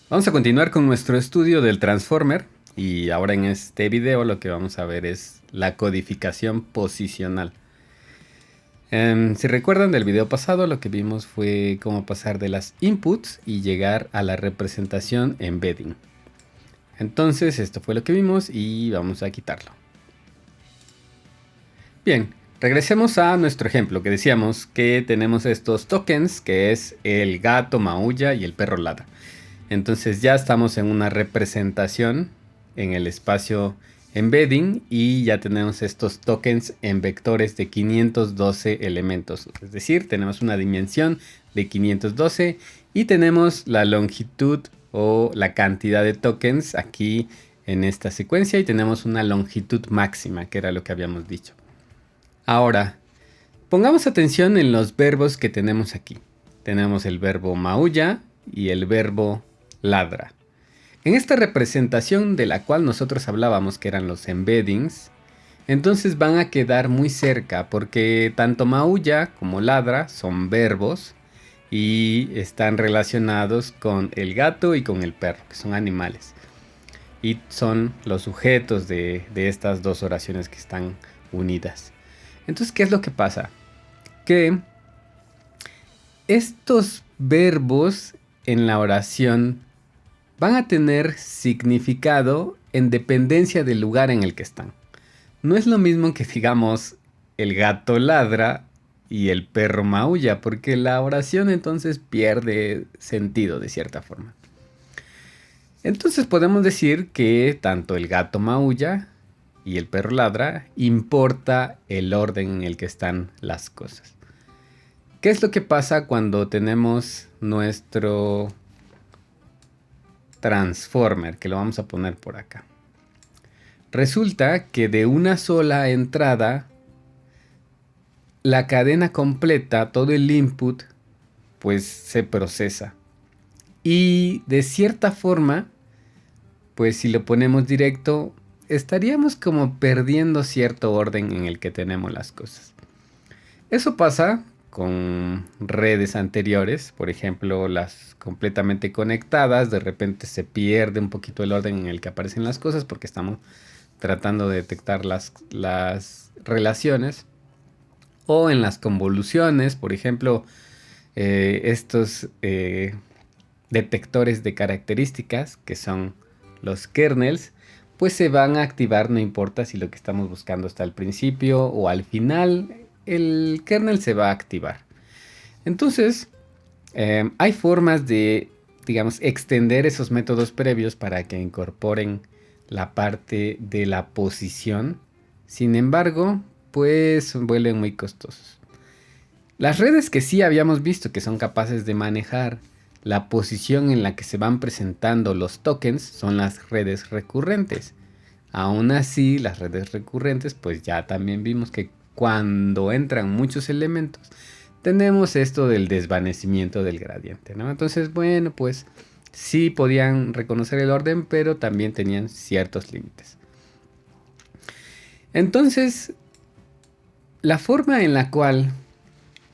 Vamos a continuar con nuestro estudio del Transformer y ahora en este video lo que vamos a ver es la codificación posicional. Si recuerdan del video pasado, lo que vimos fue cómo pasar de las inputs y llegar a la representación embedding. Entonces esto fue lo que vimos y vamos a quitarlo. Bien, regresemos a nuestro ejemplo que decíamos que tenemos estos tokens que es el gato maulla y el perro ladra. Entonces ya estamos en una representación en el espacio embedding y ya tenemos estos tokens en vectores de 512 elementos. Es decir, tenemos una dimensión de 512 y tenemos la longitud o la cantidad de tokens aquí en esta secuencia y tenemos una longitud máxima, que era lo que habíamos dicho. Ahora, pongamos atención en los verbos que tenemos aquí. Tenemos el verbo maulla y el verbo ladra. En esta representación de la cual nosotros hablábamos que eran los embeddings, entonces van a quedar muy cerca porque tanto maulla como ladra son verbos y están relacionados con el gato y con el perro, que son animales. Y son los sujetos de estas dos oraciones que están unidas. Entonces, ¿qué es lo que pasa? Que estos verbos en la oración van a tener significado en dependencia del lugar en el que están. No es lo mismo que digamos el gato ladra y el perro maulla, porque la oración entonces pierde sentido de cierta forma. Entonces podemos decir que tanto el gato maulla y el perro ladra importa el orden en el que están las cosas. ¿Qué es lo que pasa cuando tenemos nuestro Transformer, que lo vamos a poner por acá? Resulta que de una sola entrada, la cadena completa, todo el input, pues se procesa. Y de cierta forma, pues si lo ponemos directo, estaríamos como perdiendo cierto orden en el que tenemos las cosas. Eso pasa con redes anteriores, por ejemplo, las completamente conectadas, de repente se pierde un poquito el orden en el que aparecen las cosas porque estamos tratando de detectar las relaciones. O en las convoluciones, por ejemplo, estos detectores de características, que son los kernels, pues se van a activar, no importa si lo que estamos buscando está al principio o al final, el kernel se va a activar. Entonces, hay formas de, digamos, extender esos métodos previos para que incorporen la parte de la posición. Sin embargo, pues vuelven muy costosos. Las redes que sí habíamos visto que son capaces de manejar la posición en la que se van presentando los tokens son las redes recurrentes. Aún así, las redes recurrentes, pues ya también vimos que cuando entran muchos elementos, tenemos esto del desvanecimiento del gradiente, ¿no? Entonces, bueno, pues sí podían reconocer el orden, pero también tenían ciertos límites. Entonces, la forma en la cual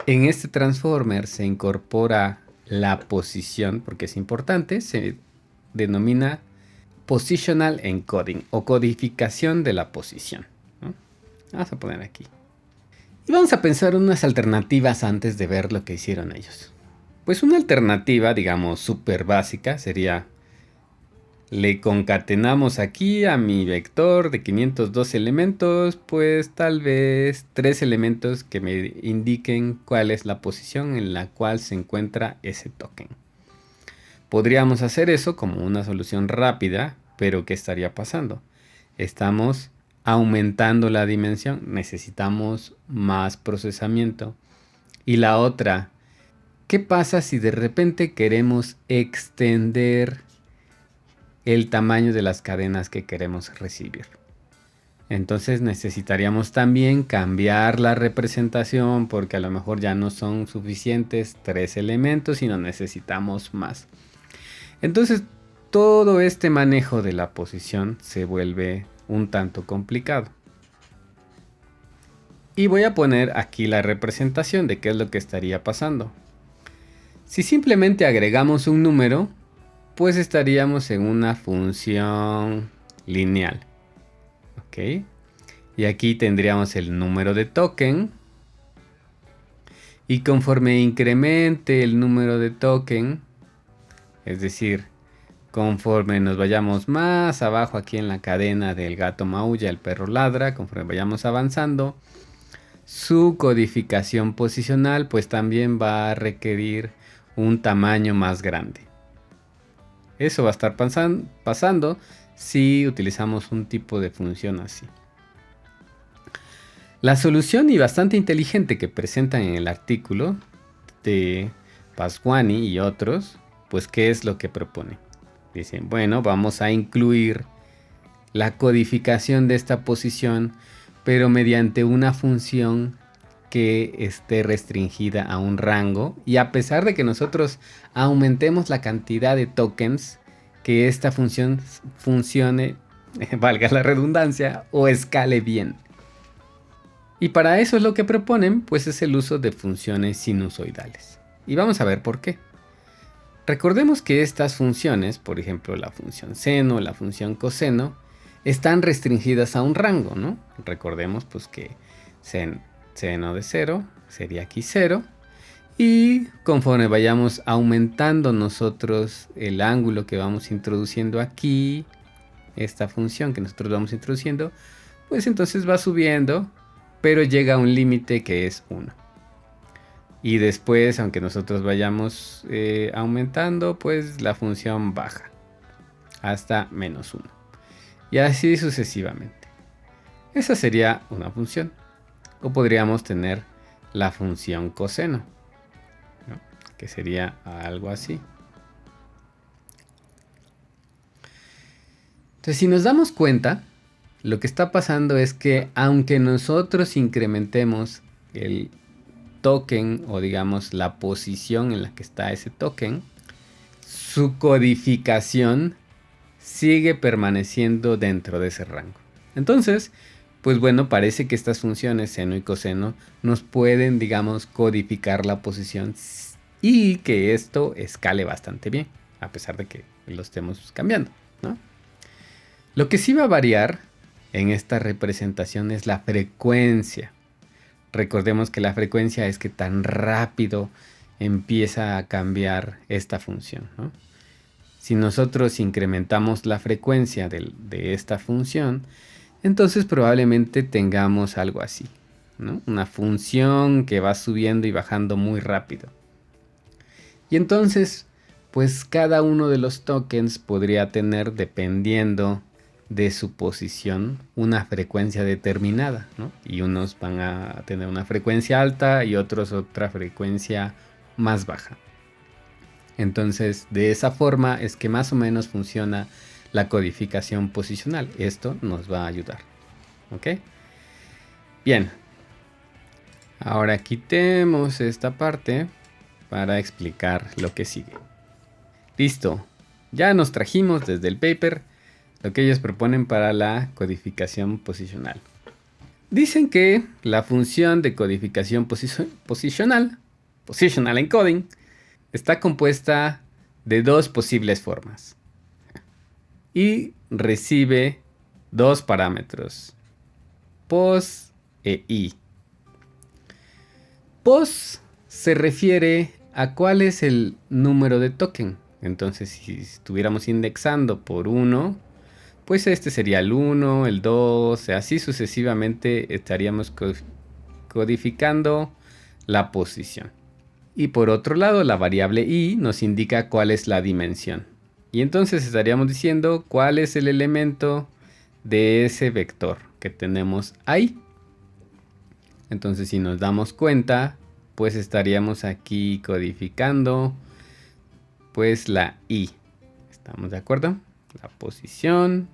en este transformer se incorpora la posición, porque es importante, se denomina positional encoding o codificación de la posición, ¿no? Vamos a poner aquí. Y vamos a pensar unas alternativas antes de ver lo que hicieron ellos. Pues una alternativa, digamos, súper básica sería: le concatenamos aquí a mi vector de 512 elementos, pues tal vez 3 elementos que me indiquen cuál es la posición en la cual se encuentra ese token. Podríamos hacer eso como una solución rápida, pero ¿qué estaría pasando? Estamos aumentando la dimensión, necesitamos más procesamiento. Y la otra, ¿qué pasa si de repente queremos extender el tamaño de las cadenas que queremos recibir? Entonces necesitaríamos también cambiar la representación porque a lo mejor ya no son suficientes 3 elementos, sino necesitamos más. Entonces todo este manejo de la posición se vuelve un tanto complicado. Y voy a poner aquí la representación de qué es lo que estaría pasando. Si simplemente agregamos un número, pues estaríamos en una función lineal. ¿Ok? Y aquí tendríamos el número de token. Y conforme incremente el número de token, es decir, conforme nos vayamos más abajo aquí en la cadena del gato maulla, el perro ladra, conforme vayamos avanzando, su codificación posicional pues también va a requerir un tamaño más grande. Eso va a estar pasando si utilizamos un tipo de función así. La solución y bastante inteligente que presentan en el artículo de Pasquani y otros, pues ¿qué es lo que propone? Dicen, bueno, vamos a incluir la codificación de esta posición, pero mediante una función que esté restringida a un rango, y a pesar de que nosotros aumentemos la cantidad de tokens, que esta función funcione, valga la redundancia, o escale bien. Y para eso es lo que proponen, pues es el uso de funciones sinusoidales. Y vamos a ver por qué. Recordemos que estas funciones, por ejemplo la función seno, la función coseno, están restringidas a un rango, ¿no? Recordemos pues que seno de 0 sería aquí 0. Y conforme vayamos aumentando nosotros el ángulo que vamos introduciendo aquí, esta función que nosotros vamos introduciendo, pues entonces va subiendo, pero llega a un límite que es 1. Y después, aunque nosotros vayamos aumentando, pues la función baja hasta menos 1. Y así sucesivamente. Esa sería una función. O podríamos tener la función coseno, ¿no? Que sería algo así. Entonces, si nos damos cuenta, lo que está pasando es que aunque nosotros incrementemos el token o digamos la posición en la que está ese token, su codificación sigue permaneciendo dentro de ese rango. Entonces, pues bueno, parece que estas funciones seno y coseno nos pueden, digamos, codificar la posición y que esto escale bastante bien, a pesar de que lo estemos cambiando, ¿no? Lo que sí va a variar en esta representación es la frecuencia. Recordemos que la frecuencia es que tan rápido empieza a cambiar esta función, ¿no? Si nosotros incrementamos la frecuencia de esta función, entonces probablemente tengamos algo así, ¿no? Una función que va subiendo y bajando muy rápido. Y entonces, pues cada uno de los tokens podría tener, dependiendo de su posición, una frecuencia determinada, ¿no? Y unos van a tener una frecuencia alta y otros otra frecuencia más baja. Entonces, de esa forma es que más o menos funciona la codificación posicional. Esto nos va a ayudar. ¿Ok? Bien. Ahora quitemos esta parte para explicar lo que sigue. Listo. Ya nos trajimos desde el paper lo que ellos proponen para la codificación posicional. Dicen que la función de codificación posicional, positional encoding, está compuesta de dos posibles formas y recibe dos parámetros, pos e i. Pos se refiere a cuál es el número de token. Entonces, si estuviéramos indexando por 1, pues este sería el 1, el 2, así sucesivamente estaríamos codificando la posición. Y por otro lado, la variable i nos indica cuál es la dimensión. Y entonces estaríamos diciendo cuál es el elemento de ese vector que tenemos ahí. Entonces, si nos damos cuenta, pues estaríamos aquí codificando pues la i. ¿Estamos de acuerdo? La posición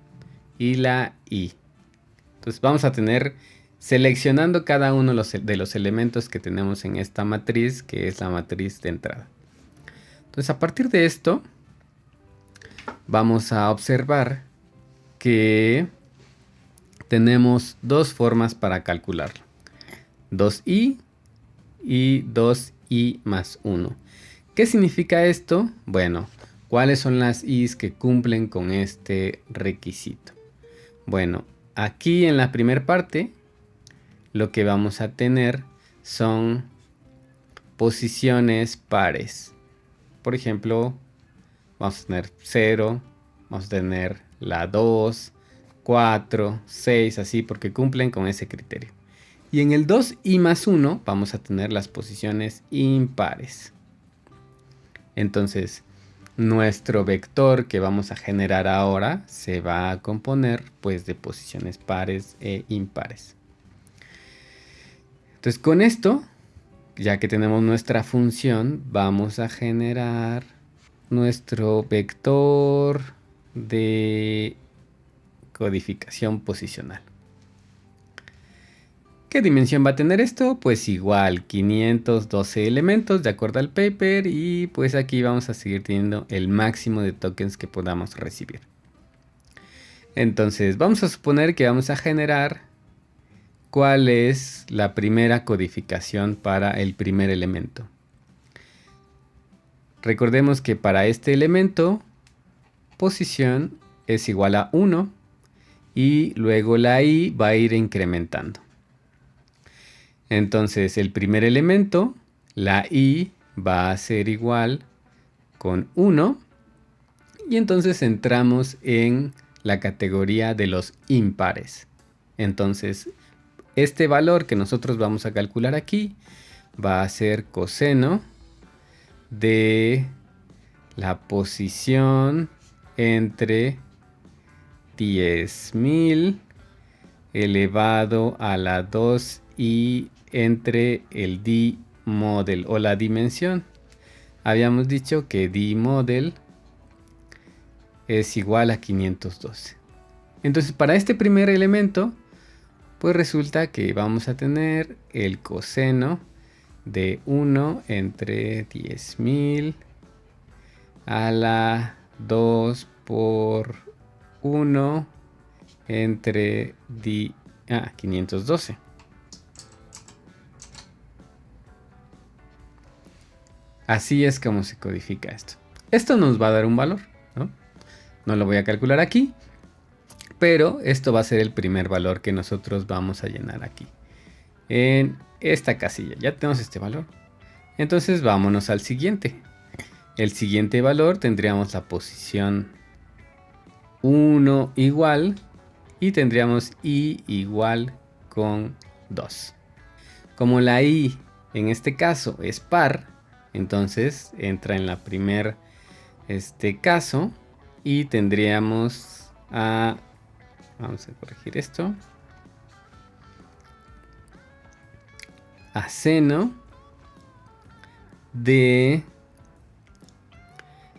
y la i. Entonces vamos a tener seleccionando cada uno de los elementos que tenemos en esta matriz, que es la matriz de entrada. Entonces a partir de esto vamos a observar que tenemos dos formas para calcularlo. 2i y 2i más 1. ¿Qué significa esto? Bueno, ¿Cuáles son las i's que cumplen con este requisito? Bueno, aquí en la primera parte lo que vamos a tener son posiciones pares. Por ejemplo, vamos a tener 0, vamos a tener la 2, 4, 6, así porque cumplen con ese criterio. Y en el 2 y más 1 vamos a tener las posiciones impares. Entonces, nuestro vector que vamos a generar ahora se va a componer pues de posiciones pares e impares. Entonces, con esto, ya que tenemos nuestra función, vamos a generar nuestro vector de codificación posicional. ¿Qué dimensión va a tener esto? Pues igual, 512 elementos de acuerdo al paper, y pues aquí vamos a seguir teniendo el máximo de tokens que podamos recibir. Entonces vamos a suponer que vamos a generar cuál es la primera codificación para el primer elemento. Recordemos que para este elemento posición es igual a 1 y luego la i va a ir incrementando. Entonces el primer elemento, la i va a ser igual con 1 y entonces entramos en la categoría de los impares. Entonces este valor que nosotros vamos a calcular aquí va a ser coseno de la posición entre 10.000 elevado a la 2i entre el d-model o la dimensión. Habíamos dicho que d-model es igual a 512. Entonces para este primer elemento, pues resulta que vamos a tener el coseno de 1 entre 10.000 a la 2 por 1 entre 512. Así es como se codifica esto. Esto nos va a dar un valor, ¿no? No lo voy a calcular aquí, pero esto va a ser el primer valor que nosotros vamos a llenar aquí en esta casilla. Ya tenemos este valor. Entonces vámonos al siguiente. El siguiente valor tendríamos la posición 1 igual y tendríamos i igual con 2. Como la i en este caso es par, entonces entra en la primer caso y tendríamos a... Vamos a corregir esto. A seno de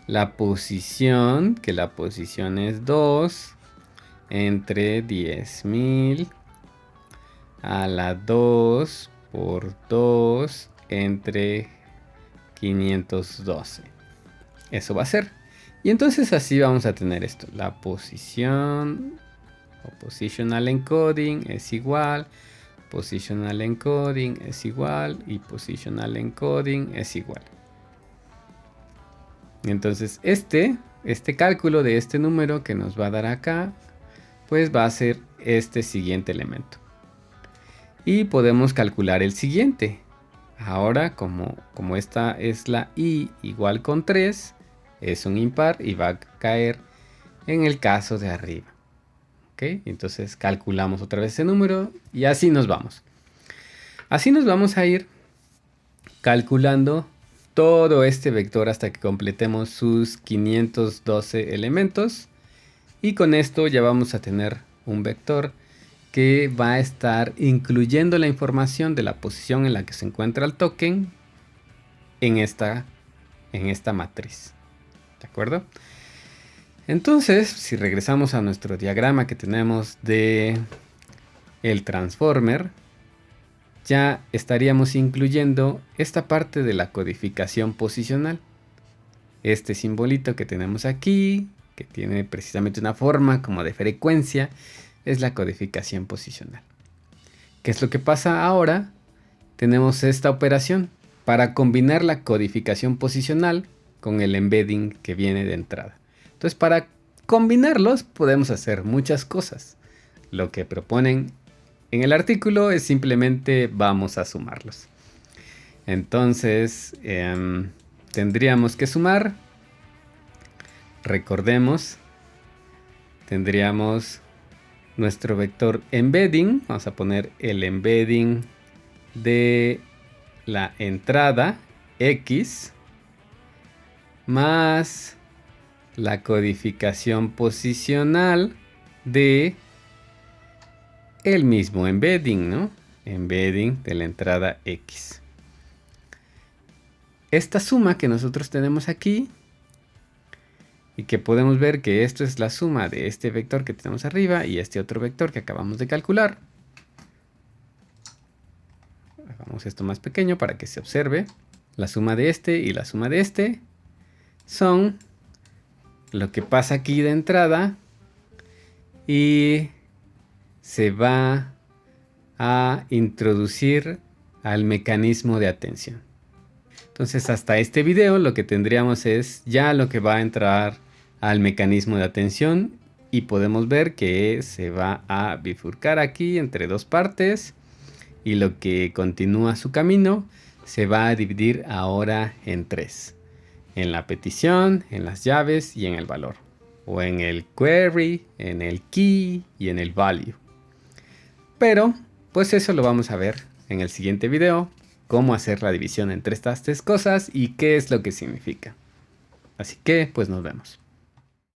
la posición, que la posición es 2, entre 10.000 a la 2 por 2 entre 512. Eso va a ser. Y entonces así vamos a tener esto. La posición o positional encoding es igual. Positional encoding es igual. Y positional encoding es igual. Entonces este cálculo de este número que nos va a dar acá, pues va a ser este siguiente elemento. Y podemos calcular el siguiente. Ahora, como esta es la i igual con 3, es un impar y va a caer en el caso de arriba. ¿Ok? Entonces calculamos otra vez ese número y así nos vamos. Así nos vamos a ir calculando todo este vector hasta que completemos sus 512 elementos. Y con esto ya vamos a tener un vector que va a estar incluyendo la información de la posición en la que se encuentra el token en esta matriz. ¿De acuerdo? Entonces, si regresamos a nuestro diagrama que tenemos de el transformer, ya estaríamos incluyendo esta parte de la codificación posicional. Este simbolito que tenemos aquí, que tiene precisamente una forma como de frecuencia, es la codificación posicional. ¿Qué es lo que pasa ahora? Tenemos esta operación. Para combinar la codificación posicional, con el embedding que viene de entrada. Entonces, para combinarlos podemos hacer muchas cosas. Lo que proponen en el artículo es simplemente vamos a sumarlos. Entonces, tendríamos que sumar. Recordemos, tendríamos nuestro vector embedding. Vamos a poner el embedding de la entrada X más la codificación posicional de el mismo embedding, ¿no? Embedding de la entrada X. Esta suma que nosotros tenemos aquí y que podemos ver que esto es la suma de este vector que tenemos arriba y este otro vector que acabamos de calcular. Hagamos esto más pequeño para que se observe. La suma de este y la suma de este son lo que pasa aquí de entrada y se va a introducir al mecanismo de atención. Entonces, hasta este video lo que tendríamos es ya lo que va a entrar al mecanismo de atención y podemos ver que se va a bifurcar aquí entre dos partes y lo que continúa su camino se va a dividir ahora en tres: en la petición, en las llaves y en el valor, o en el query, en el key y en el value. Pero pues eso lo vamos a ver en el siguiente video, cómo hacer la división entre estas tres cosas y qué es lo que significa. Así que pues nos vemos.